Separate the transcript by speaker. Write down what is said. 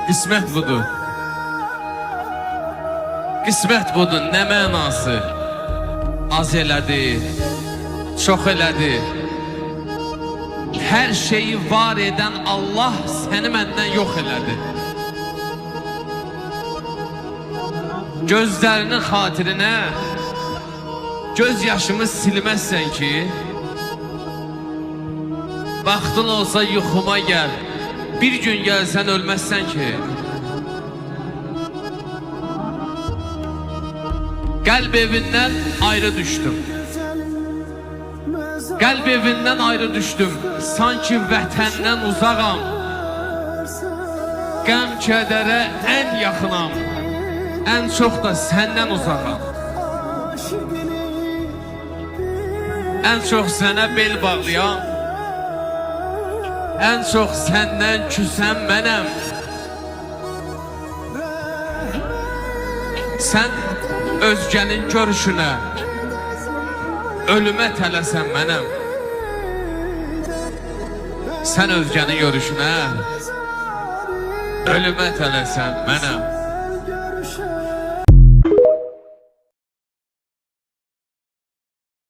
Speaker 1: qismət budur. Qismət budur, nə mənası? Az elədi, çox elədi. Hər şeyi var edən Allah səni məndən yox elədi. Gözlərinin xatirinə göz yaşımı silməzsən ki, vaxtın olsa yuxuma gəl, bir gün gəlsən ölməzsən ki. Qəlb evindən ayrı düşdüm. Qəlb evindən ayrı düşdüm. Sanki vətəndən uzağam. Qəm kədərə ən yaxınam. Ən çox da səndən uzağam. Ən çox sənə bel bağlayan, ən çox səndən küsən mənəm. Sən özgənin görüşünə, ölümə tələsən mənəm. Sən özgənin görüşünə, ölümə tələsən mənəm.